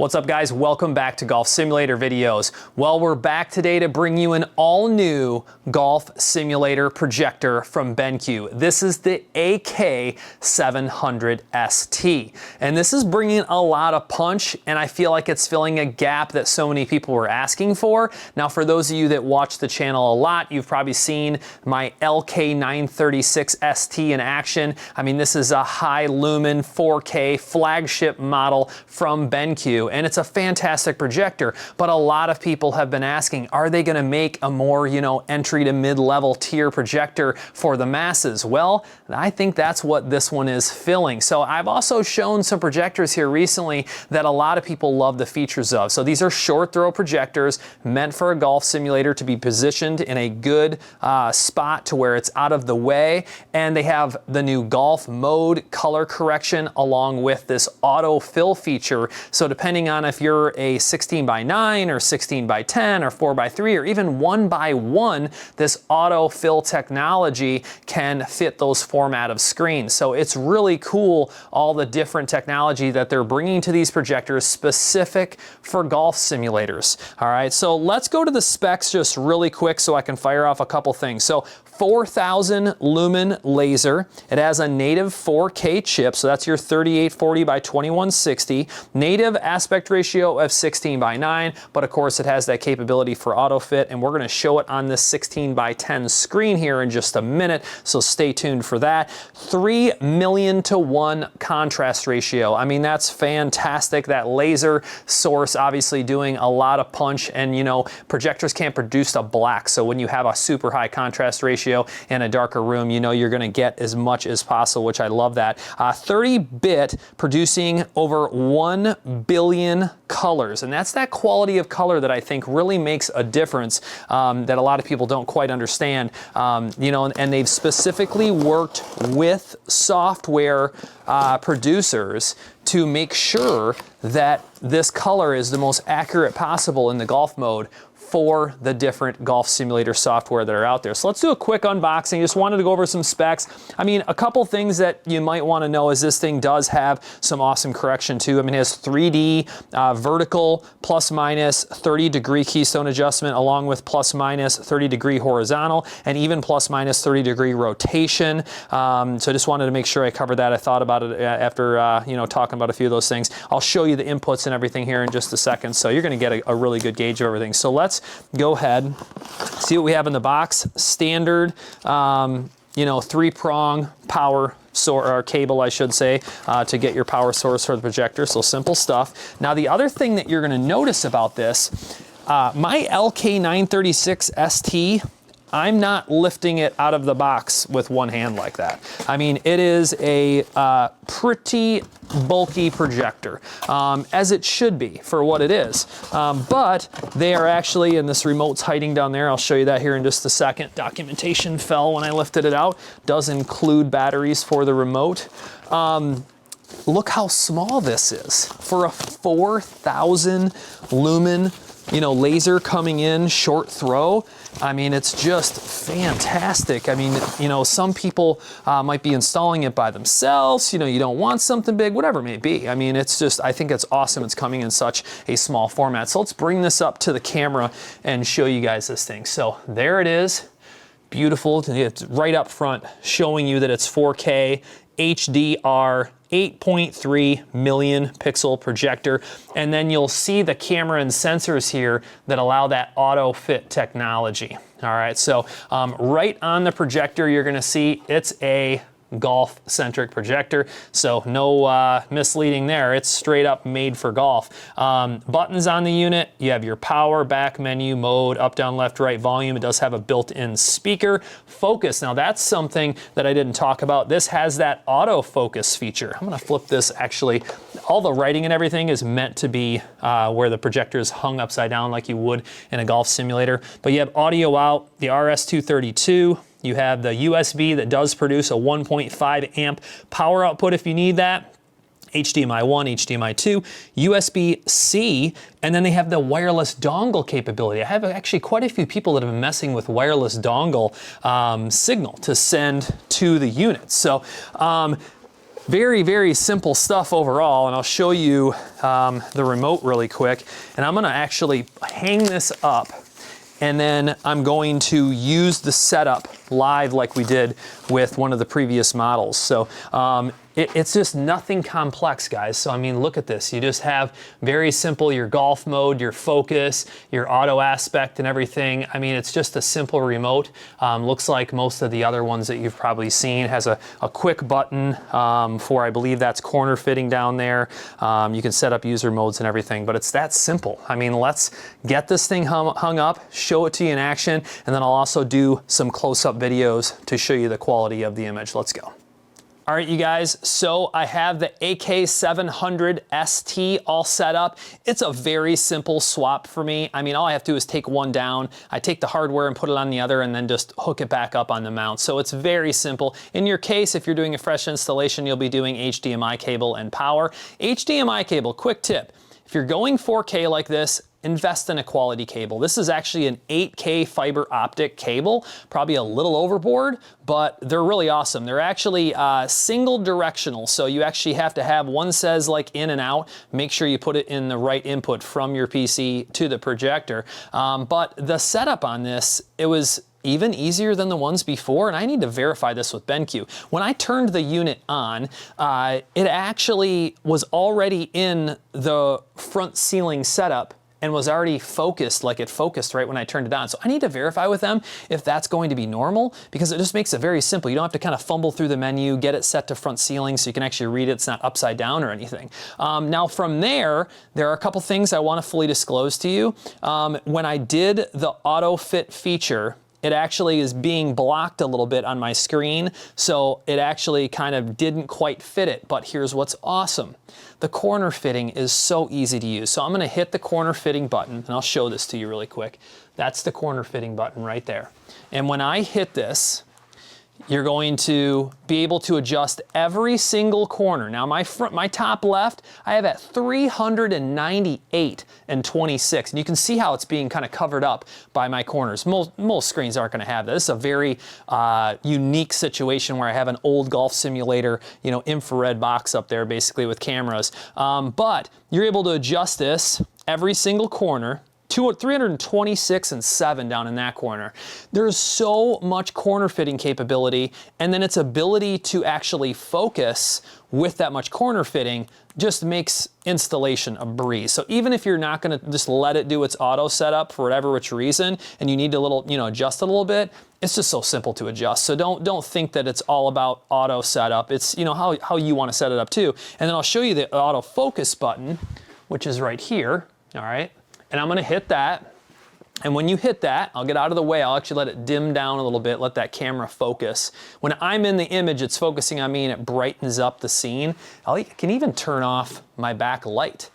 What's up, guys? Welcome back to Golf Simulator videos. Well, we're back today to bring you an all-new golf simulator projector from BenQ. This is the AK700ST, and this is bringing a lot of punch, and I feel like it's filling a gap that so many people were asking for. Now, for those of you that watch the channel a lot, you've probably seen my LK936ST in action. I mean, this is a high lumen 4K flagship model from BenQ. And it's a fantastic projector, but a lot of people have been asking, are they going to make a more, entry to mid-level tier projector for the masses? Well, I think that's what this one is filling. So I've also shown some projectors here recently that a lot of people love the features of. So these are short throw projectors meant for a golf simulator to be positioned in a good spot to where it's out of the way. And they have the new golf mode color correction along with this auto fill feature. So depending on if you're a 16:9 or 16:10 or 4:3 or even 1:1, this auto fill technology can fit those format of screens. So it's really cool, all the different technology that they're bringing to these projectors specific for golf simulators. All right, so let's go to the specs just really quick so I can fire off a couple things. So 4,000 lumen laser. It has a native 4K chip, so that's your 3840 by 2160. Native aspect ratio of 16:9, but of course it has that capability for auto fit, and we're going to show it on this 16:10 screen here in just a minute, so stay tuned for that. 3,000,000 to 1 contrast ratio. I mean, that's fantastic. That laser source obviously doing a lot of punch, and projectors can't produce a black, so when you have a super high contrast ratio in a darker room, you're going to get as much as possible, which I love that. 30-bit producing over 1 billion colors, and that's that quality of color that I think really makes a difference that a lot of people don't quite understand. And they've specifically worked with software producers to make sure that this color is the most accurate possible in the golf mode for the different golf simulator software that are out there. So let's do a quick unboxing. Just wanted to go over some specs. I mean, a couple things that you might want to know is this thing does have some awesome correction too. I mean, it has 3D vertical plus minus 30-degree keystone adjustment along with plus minus 30-degree horizontal and even plus minus 30-degree rotation. So I just wanted to make sure I covered that. I thought about it after talking about a few of those things. I'll show you the inputs and everything here in just a second, so you're going to get a really good gauge of everything. So let's go ahead, see what we have in the box. Standard, 3-prong power or cable, I should say, to get your power source for the projector. So simple stuff. Now, the other thing that you're going to notice about this, my LK936ST, I'm not lifting it out of the box with one hand like that. I mean, it is a pretty bulky projector, as it should be for what it is. But they are actually, and this remote's hiding down there, I'll show you that here in just a second. Documentation fell when I lifted it out. Does include batteries for the remote. Look how small this is. For a 4,000 lumen laser coming in, short throw. I mean, it's just fantastic. I mean, some people might be installing it by themselves. You don't want something big, whatever it may be. I mean, it's just, I think it's awesome. It's coming in such a small format. So let's bring this up to the camera and show you guys this thing. So there it is. Beautiful. It's right up front showing you that it's 4K HDR 8.3 million pixel projector, and then you'll see the camera and sensors here that allow that auto fit technology. All right, so right on the projector you're going to see it's a golf-centric projector, so no misleading there. It's straight up made for golf. Buttons on the unit, you have your power, back menu, mode, up, down, left, right, volume. It does have a built-in speaker. Focus, now that's something that I didn't talk about. This has that autofocus feature. I'm gonna flip this. Actually, all the writing and everything is meant to be where the projector is hung upside down like you would in a golf simulator. But you have audio out, the RS-232, you have the USB that does produce a 1.5 amp power output if you need that. HDMI 1, HDMI 2, USB-C, and then they have the wireless dongle capability. I have actually quite a few people that have been messing with wireless dongle signal to send to the unit. So Very, very simple stuff overall, and I'll show you the remote really quick. And I'm gonna actually hang this up, and then I'm going to use the setup live like we did with one of the previous models. So it's just nothing complex, guys. So I mean, look at this. You just have very simple, your golf mode, your focus, your auto aspect and everything. I mean, it's just a simple remote. Looks like most of the other ones that you've probably seen. It has a quick button for, I believe that's corner fitting down there. You can set up user modes and everything, but it's that simple. I mean, let's get this thing hung up, show it to you in action, and then I'll also do some close-up videos to show you the quality of the image. Let's go. All right, you guys, so I have the AK700ST all set up. It's a very simple swap for me. I mean, all I have to do is take one down. I take the hardware and put it on the other and then just hook it back up on the mount. So it's very simple. In your case, if you're doing a fresh installation, you'll be doing HDMI cable and power. HDMI cable, quick tip. If you're going 4K like this, invest in a quality cable. This is actually an 8K fiber optic cable, probably a little overboard, but they're really awesome. They're actually single directional, so you actually have to have, one says like in and out, make sure you put it in the right input from your PC to the projector. But the setup on this, it was even easier than the ones before, and I need to verify this with BenQ. When I turned the unit on, it actually was already in the front ceiling setup and was already focused, like it focused right when I turned it on. So I need to verify with them if that's going to be normal, because it just makes it very simple. You don't have to kind of fumble through the menu, get it set to front ceiling so you can actually read it. It's not upside down or anything. Now from there are a couple things I want to fully disclose to you. When I did the auto fit feature, it actually is being blocked a little bit on my screen, so it actually kind of didn't quite fit it. But here's what's awesome. The corner fitting is so easy to use. So I'm gonna hit the corner fitting button, and I'll show this to you really quick. That's the corner fitting button right there. And when I hit this, you're going to be able to adjust every single corner. Now my top left, I have at 398 and 26. And you can see how it's being kind of covered up by my corners. Most screens aren't gonna have that. This is a very unique situation where I have an old golf simulator, you know, infrared box up there basically with cameras. But you're able to adjust this every single corner. 326 and 7 down in that corner. There's so much corner fitting capability, and then its ability to actually focus with that much corner fitting just makes installation a breeze. So even if you're not gonna just let it do its auto setup for whatever which reason, and you need to adjust it a little bit, it's just so simple to adjust. So don't think that it's all about auto setup. It's how you wanna set it up too. And then I'll show you the autofocus button, which is right here, all right? And I'm gonna hit that, and when you hit that, I'll get out of the way, I'll actually let it dim down a little bit, let that camera focus. When I'm in the image, it's focusing on me and it brightens up the scene. I can even turn off my back light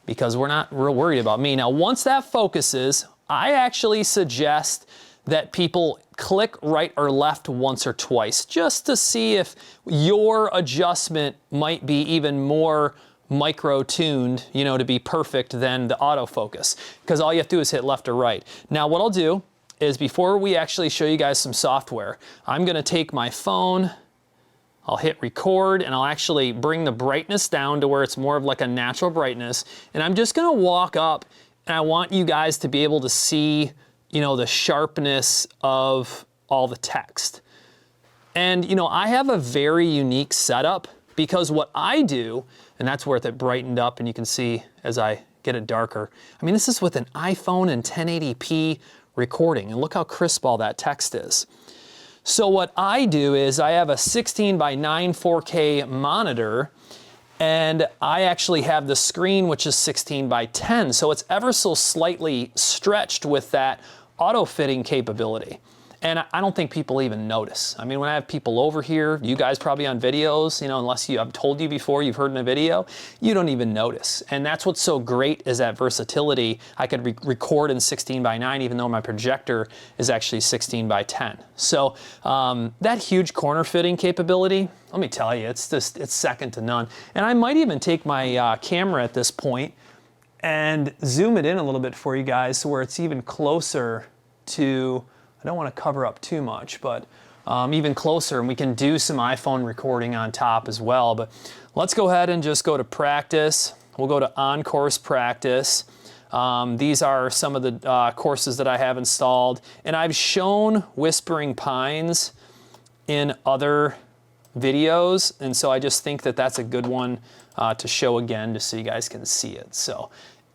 because we're not real worried about me. Now, once that focuses, I actually suggest that people click right or left once or twice, just to see if your adjustment might be even more micro-tuned, to be perfect than the autofocus, because all you have to do is hit left or right. Now what I'll do is, before we actually show you guys some software, I'm gonna take my phone, I'll hit record, and I'll actually bring the brightness down to where it's more of like a natural brightness, and I'm just gonna walk up, and I want you guys to be able to see, the sharpness of all the text. And I have a very unique setup, because what I do, and that's where it brightened up, and you can see as I get it darker. I mean, this is with an iPhone and 1080p recording, and look how crisp all that text is. So what I do is I have a 16:9 4K monitor, and I actually have the screen, which is 16:10, so it's ever so slightly stretched with that auto fitting capability. And I don't think people even notice. I mean, when I have people over here, you guys probably on videos, unless I've told you before, you've heard in a video, you don't even notice. And that's what's so great, is that versatility. I could record in 16:9, even though my projector is actually 16:10. So that huge corner fitting capability, let me tell you, it's second to none. And I might even take my camera at this point and zoom it in a little bit for you guys, so where it's even closer to, I don't want to cover up too much, but even closer, and we can do some iPhone recording on top as well. But let's go ahead and just go to practice. We'll go to on-course practice. These are some of the courses that I have installed, and I've shown Whispering Pines in other videos, and so I just think that that's a good one to show again, just so you guys can see it. So,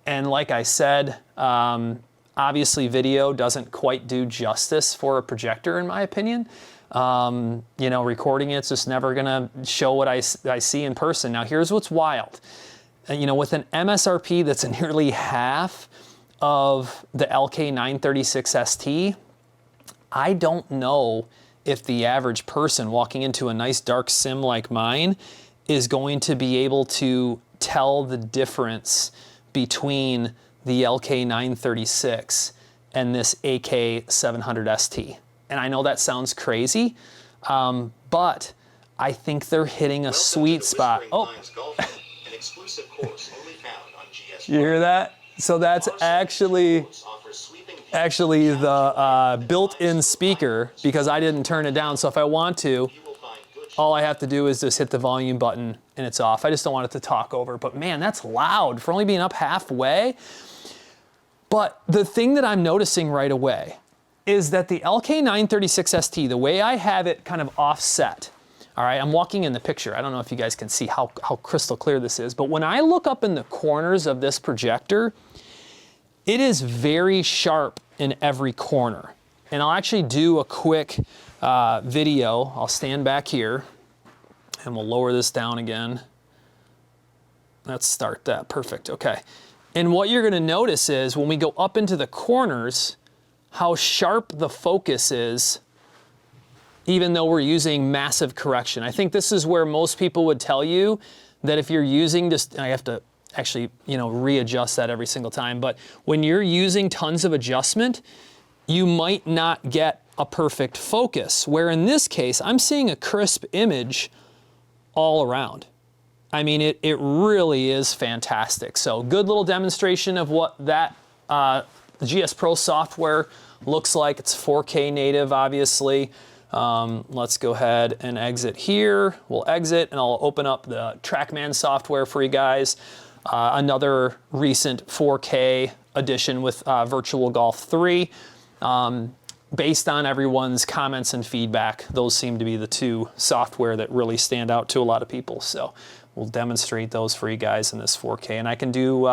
and like I said, obviously video doesn't quite do justice for a projector in my opinion. You know, recording it's just never gonna show what I see in person. Now here's what's wild. You know, with an MSRP that's nearly half of the LK936ST, I don't know if the average person walking into a nice dark sim like mine is going to be able to tell the difference between the LK936 and this AK700ST. And I know that sounds crazy, but I think they're hitting a sweet spot. Oh. Exclusive course only found on GSPRO. You hear that? So that's actually the built-in speaker, because I didn't turn it down. So if I want to, all I have to do is just hit the volume button and it's off. I just don't want it to talk over. But man, that's loud for only being up halfway. But the thing that I'm noticing right away is that the LK936ST, the way I have it kind of offset, all right, I'm walking in the picture. I don't know if you guys can see how crystal clear this is, but when I look up in the corners of this projector, it is very sharp in every corner. And I'll actually do a quick video. I'll stand back here and we'll lower this down again. Let's start that, perfect, okay. And what you're gonna notice is when we go up into the corners, how sharp the focus is, even though we're using massive correction. I think this is where most people would tell you that if you're using just, I have to actually, you know, readjust that every single time, but when you're using tons of adjustment, you might not get a perfect focus, where in this case, I'm seeing a crisp image all around. I mean, it really is fantastic. So good little demonstration of what that GSPRO software looks like. It's 4K native, obviously. Let's go ahead and exit here. We'll exit and I'll open up the Trackman software for you guys. Another recent 4K edition with Virtual Golf 3. Based on everyone's comments and feedback, those seem to be the two software that really stand out to a lot of people. So we'll demonstrate those for you guys in this 4K. And I can do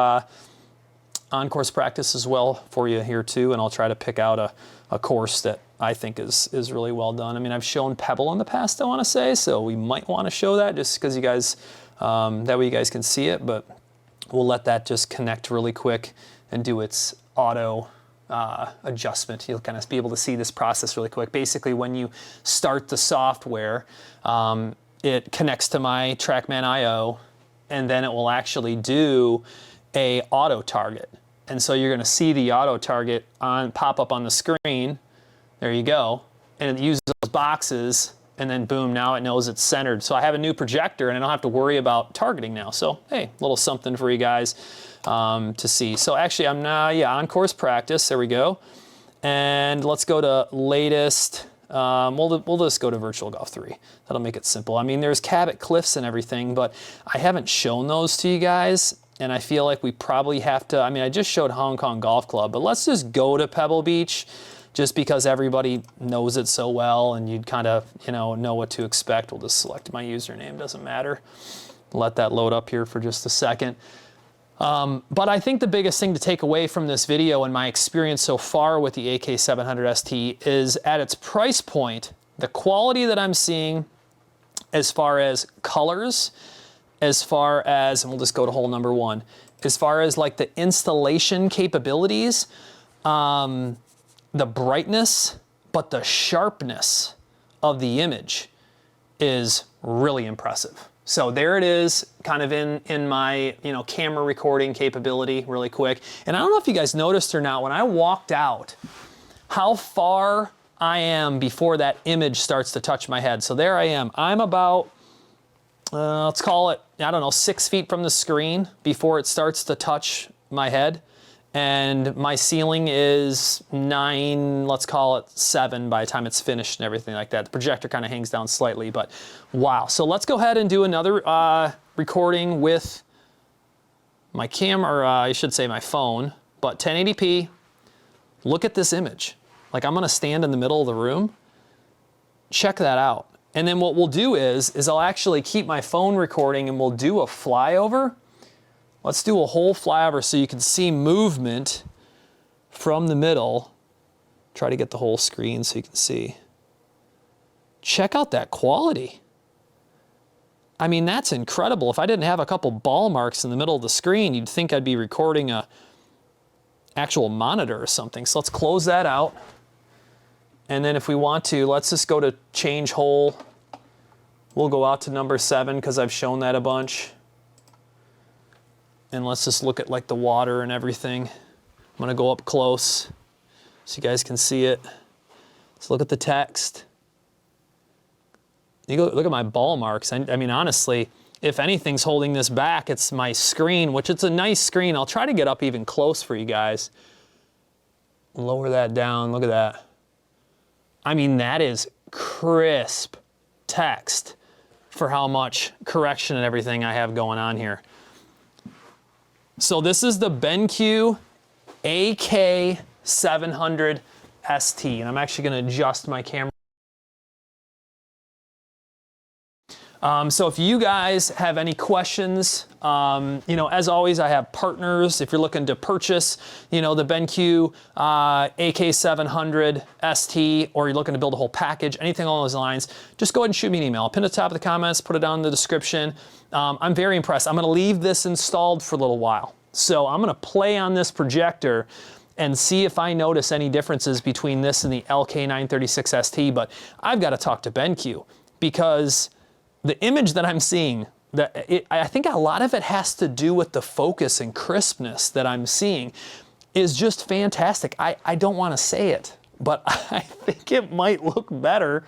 on-course practice as well for you here too, and I'll try to pick out a course that I think is really well done. I mean, I've shown Pebble in the past, I want to say, so we might want to show that just because you guys, that way you guys can see it, but we'll let that just connect really quick and do its auto adjustment. You'll kind of be able to see this process really quick. Basically, when you start the software, it connects to my Trackman IO, and then it will actually do a auto target. And so you're going to see the auto target pop up on the screen. There you go. And it uses those boxes, and then boom, now it knows it's centered. So I have a new projector and I don't have to worry about targeting now. So hey, a little something for you guys to see. So actually I'm now, on course practice. There we go. And let's go to latest. We'll just go to Virtual Golf 3. That'll make it simple. I mean, there's Cabot Cliffs and everything, but I haven't shown those to you guys. And I feel like we probably have to, I mean, I just showed Hong Kong Golf Club, but let's just go to Pebble Beach just because everybody knows it so well and you'd kind of, know what to expect. We'll just select my username, doesn't matter. Let that load up here for just a second. But I think the biggest thing to take away from this video and my experience so far with the AK700ST is at its price point, the quality that I'm seeing as far as colors, as far as, and we'll just go to hole number one, as far as like the installation capabilities, the brightness, but the sharpness of the image is really impressive. So there it is, kind of in my camera recording capability really quick. And I don't know if you guys noticed or not, when I walked out, how far I am before that image starts to touch my head. So there I am. I'm about, let's call it, I don't know, 6 feet from the screen before it starts to touch my head. and my ceiling is 9, let's call it 7 by the time it's finished and everything like that. The projector kind of hangs down slightly, but wow. So let's go ahead and do another recording with my camera, or I should say my phone, but 1080p. Look at this image. Like, I'm gonna stand in the middle of the room. Check that out. And then what we'll do is I'll actually keep my phone recording and we'll do a flyover. Let's do a whole flyover so you can see movement from the middle. Try to get the whole screen so you can see. Check out that quality. I mean, that's incredible. If I didn't have a couple ball marks in the middle of the screen, you'd think I'd be recording a actual monitor or something. So let's close that out. And then if we want to, let's just go to change hole. We'll go out to number 7 because I've shown that a bunch. And let's just look at like the water and everything. I'm gonna go up close so you guys can see it. Let's look at the text. You go look at my ball marks. I mean, honestly, if anything's holding this back, it's my screen, which it's a nice screen. I'll try to get up even close for you guys. Lower that down, look at that. I mean, that is crisp text for how much correction and everything I have going on here. So this is the BenQ AK700ST, and I'm actually gonna adjust my camera. So if you guys have any questions, you know, as always, I have partners. If you're looking to purchase, you know, the BenQ AK700ST, or you're looking to build a whole package, anything along those lines, just go ahead and shoot me an email. I'll pin it at the top of the comments, put it down in the description. I'm very impressed. I'm gonna leave this installed for a little while. So I'm gonna play on this projector and see if I notice any differences between this and the LK936ST, but I've gotta talk to BenQ because the image that I'm seeing, I think a lot of it has to do with the focus and crispness that I'm seeing is just fantastic. I don't want to say it, but I think it might look better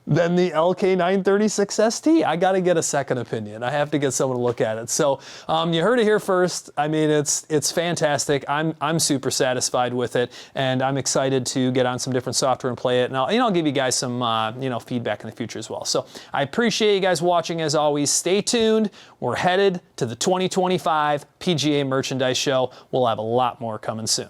than the LK936ST. I got to get a second opinion. I have to get someone to look at it. So you heard it here first. I mean, it's fantastic. I'm super satisfied with it, and I'm excited to get on some different software and play it. And I'll give you guys some you know, feedback in the future as well. So I appreciate you guys watching as always. Stay tuned. We're headed to the 2025 PGA Merchandise Show. We'll have a lot more coming soon.